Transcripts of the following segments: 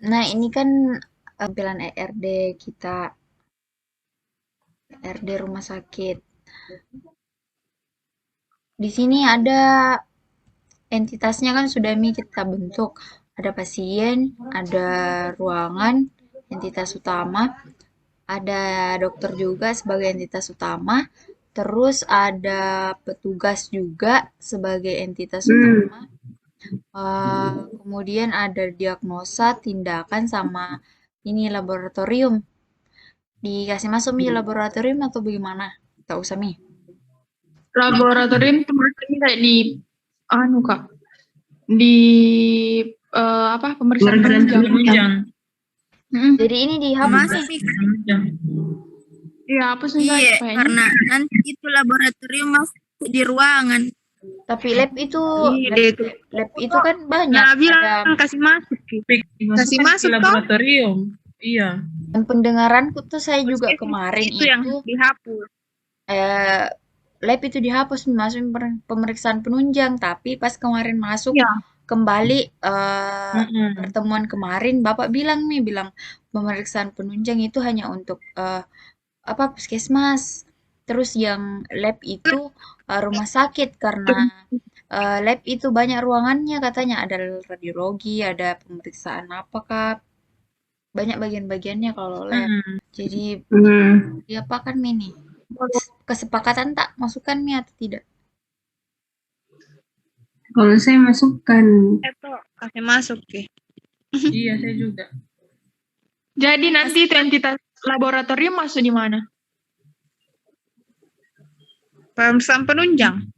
Nah, ini kan tampilan ERD kita, ERD rumah sakit. Di sini ada entitasnya kan sudah kita bentuk. Ada pasien, ada ruangan, entitas utama, ada dokter juga sebagai entitas utama, terus ada petugas juga sebagai entitas utama. Kemudian ada diagnosa, tindakan, sama ini laboratorium. Dikasih masuk Mi laboratorium atau bagaimana? Tak usah Mi. Laboratorium itu maksudnya kayak di Kak. Di pemeriksaan penunjang. Jadi ini dihapus Masuk nih. nih. Iya, apa sih Iya, kayaknya? karena nanti itu laboratorium masuk di ruangan. Tapi lab itu Iya, lab itu kan banyak. Nah, bilang Ada kasih masuk. Kasih masuk toh. laboratorium. Iya. yang pendengaranku tuh saya juga Itu kemarin yang dihapus. lab itu dihapus masuk pemeriksaan penunjang, tapi pas kemarin masuk Iya. kembali Mm-mm. pertemuan kemarin Bapak bilang pemeriksaan penunjang itu hanya untuk puskesmas. Terus yang lab itu rumah sakit karena lab itu banyak ruangannya katanya ada radiologi, ada pemeriksaan apakah banyak bagian-bagiannya kalau lab. Jadi diapakan ini? Kesepakatan tak masukkan Mi atau tidak? Kalau saya masukkan. Itu kasih masuk ya. Iya, saya juga. Jadi nanti itu entitas laboratorium masuk di mana? Pemeriksaan penunjang.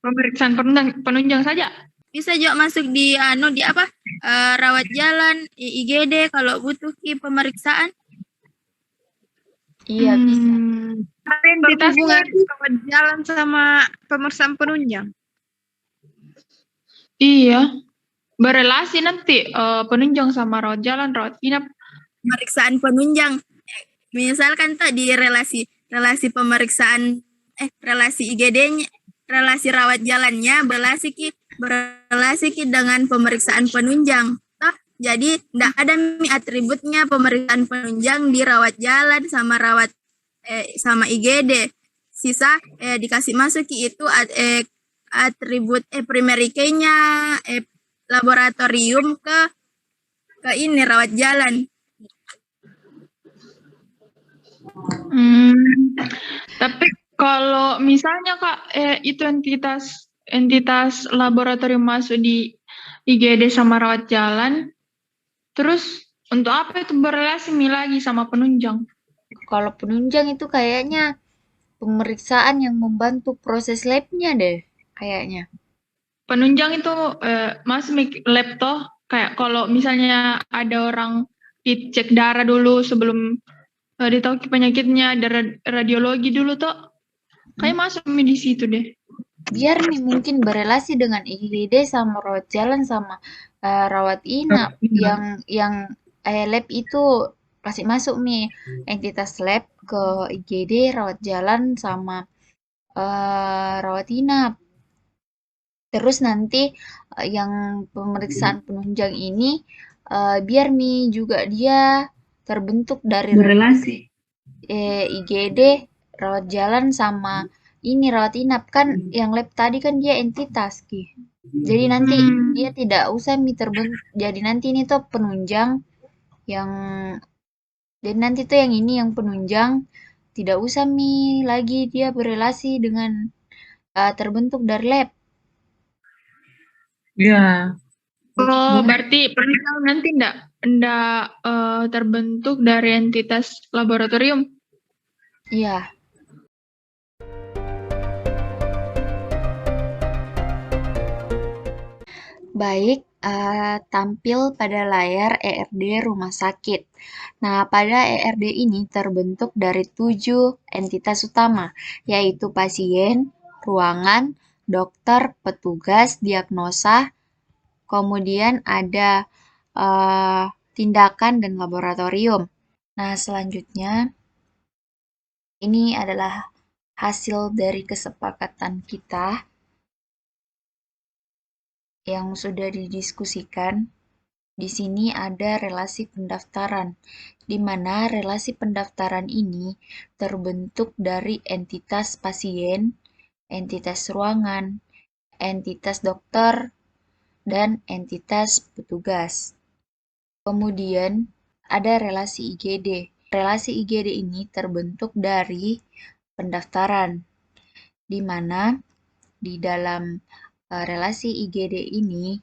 Pemeriksaan penunjang saja. Bisa juga masuk di rawat jalan, IGD kalau butuh pemeriksaan. Iya bisa. Entitasnya rawat jalan sama pemeriksaan penunjang. Iya. Berelasi nanti penunjang sama rawat jalan, rawat inap. Pemeriksaan penunjang. Misalkan tadi relasi pemeriksaan relasi IGD-nya, relasi rawat jalannya berelasi dengan pemeriksaan penunjang. Jadi tidak ada atributnya pemeriksaan penunjang di rawat jalan sama sama IGD. Sisa dikasih masuk itu atribut primary key-nya laboratorium ke ini rawat jalan. Tapi kalau misalnya Kak itu entitas laboratorium masuk di IGD sama rawat jalan, terus untuk apa itu berrelasi lagi sama penunjang? Kalau penunjang itu kayaknya pemeriksaan yang membantu proses labnya deh, kayaknya. Penunjang itu masuk lab toh, kayak kalau misalnya ada orang dicek darah dulu sebelum ditahu penyakitnya, ada radiologi dulu toh, kayak masuk di situ deh. Biar mungkin berelasi dengan IGD sama rawat jalan sama rawat inap. Yang lab itu kasih masuk entitas lab ke IGD, rawat jalan sama rawat inap. Terus nanti yang pemeriksaan penunjang ini biar juga dia terbentuk dari Berelasi. IGD, rawat jalan sama ini rawat inap kan yang lab tadi kan dia entitas Jadi nanti dia tidak usah terbentuk. Jadi nanti ini tuh penunjang yang jadi nanti tuh yang ini yang penunjang tidak usah lagi dia berelasi dengan terbentuk dari lab. Iya. Oh, berarti penunjang nanti enggak terbentuk dari entitas laboratorium? Iya. Baik, tampil pada layar ERD rumah sakit. Nah, pada ERD ini terbentuk dari 7 entitas utama, yaitu pasien, ruangan, dokter, petugas, diagnosa, kemudian ada tindakan dan laboratorium. Nah, selanjutnya ini adalah hasil dari kesepakatan kita yang sudah didiskusikan Di sini ada relasi pendaftaran, di mana relasi pendaftaran ini terbentuk dari entitas pasien, entitas ruangan, entitas dokter, dan entitas petugas. Kemudian ada relasi IGD. Relasi IGD ini terbentuk dari pendaftaran, di mana di dalam relasi IGD ini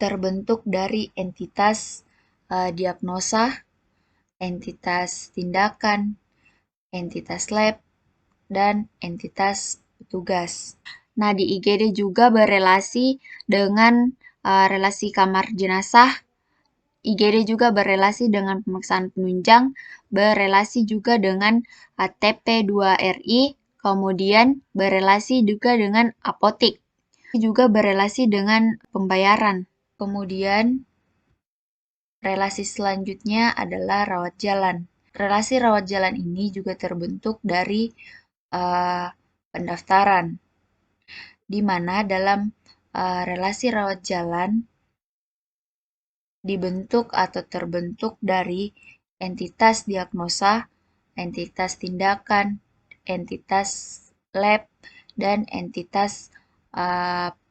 terbentuk dari entitas diagnosa, entitas tindakan, entitas lab, dan entitas petugas. Nah, di IGD juga berelasi dengan relasi kamar jenazah. IGD juga berelasi dengan pemeriksaan penunjang, berelasi juga dengan TP2RI, kemudian berelasi juga dengan apotik, juga berelasi dengan pembayaran. Kemudian relasi selanjutnya adalah rawat jalan. Relasi rawat jalan ini juga terbentuk dari pendaftaran, di mana dalam relasi rawat jalan dibentuk atau terbentuk dari entitas diagnosa, entitas tindakan, entitas lab, dan entitas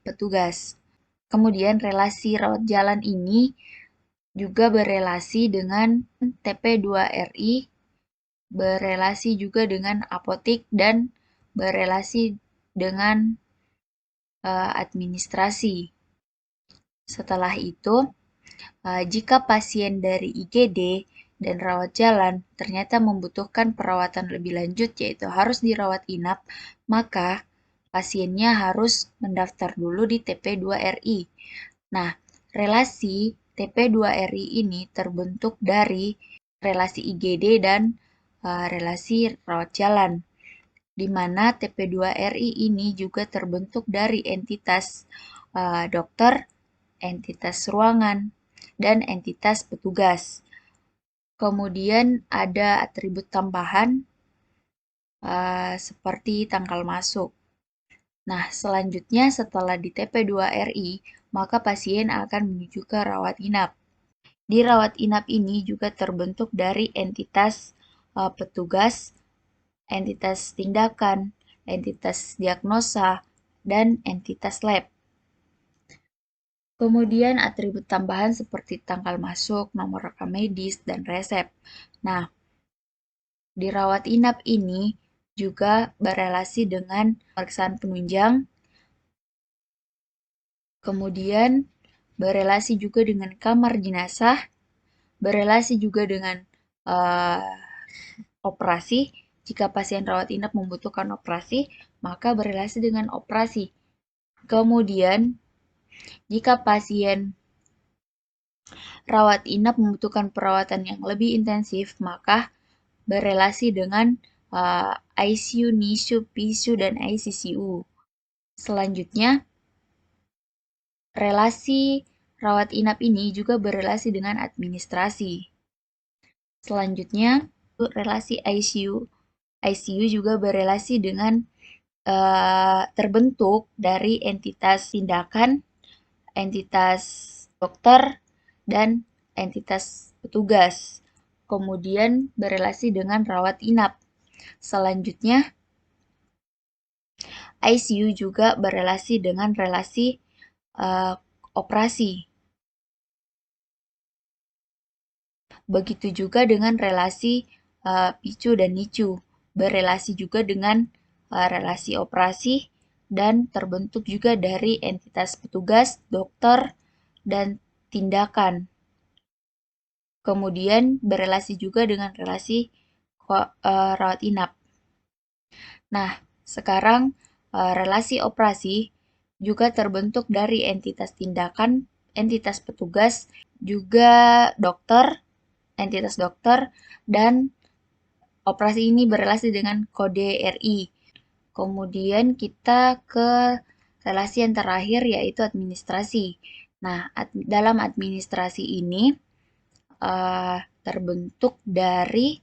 petugas. Kemudian relasi rawat jalan ini juga berelasi dengan TP2RI, berelasi juga dengan apotik, dan berelasi dengan administrasi. Setelah itu, jika pasien dari IGD dan rawat jalan ternyata membutuhkan perawatan lebih lanjut, yaitu harus dirawat inap, maka pasiennya harus mendaftar dulu di TP2RI. Nah, relasi TP2RI ini terbentuk dari relasi IGD dan relasi rawat jalan, di mana TP2RI ini juga terbentuk dari entitas dokter, entitas ruangan, dan entitas petugas. Kemudian ada atribut tambahan seperti tanggal masuk. Nah, selanjutnya setelah di TP2RI, maka pasien akan menuju ke rawat inap. Di rawat inap ini juga terbentuk dari entitas petugas, entitas tindakan, entitas diagnosa, dan entitas lab. Kemudian atribut tambahan seperti tanggal masuk, nomor rekam medis, dan resep. Nah, di rawat inap ini juga berelasi dengan pemeriksaan penunjang, kemudian berelasi juga dengan kamar jenazah, berelasi juga dengan operasi. Jika pasien rawat inap membutuhkan operasi, maka berelasi dengan operasi. Kemudian, jika pasien rawat inap membutuhkan perawatan yang lebih intensif, maka berelasi dengan ICU, NICU, PICU, dan ICCU. Selanjutnya, relasi rawat inap ini juga berelasi dengan administrasi. Selanjutnya, relasi ICU. ICU juga berelasi dengan terbentuk dari entitas tindakan, entitas dokter, dan entitas petugas. Kemudian berelasi dengan rawat inap. Selanjutnya, ICU juga berelasi dengan relasi operasi. Begitu juga dengan relasi PICU dan NICU. Berelasi juga dengan relasi operasi dan terbentuk juga dari entitas petugas, dokter, dan tindakan. Kemudian berelasi juga dengan relasi rawat inap. Nah, sekarang relasi operasi juga terbentuk dari entitas tindakan, entitas petugas, juga dokter, entitas dokter, dan operasi ini berelasi dengan kode RI. Kemudian kita ke relasi yang terakhir, yaitu administrasi. Nah, dalam administrasi ini terbentuk dari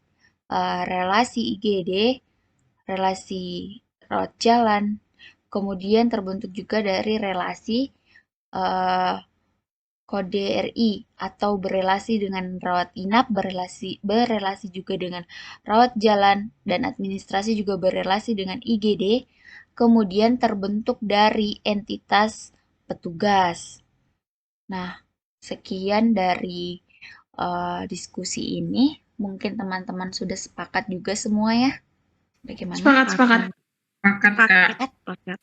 relasi IGD, relasi rawat jalan, kemudian terbentuk juga dari relasi kode RI atau berelasi dengan rawat inap, berelasi juga dengan rawat jalan, dan administrasi juga berelasi dengan IGD, kemudian terbentuk dari entitas petugas. Nah, sekian dari diskusi ini. Mungkin teman-teman sudah sepakat juga semua ya? Bagaimana? Sepakat. Pakat, Kak. Pakat.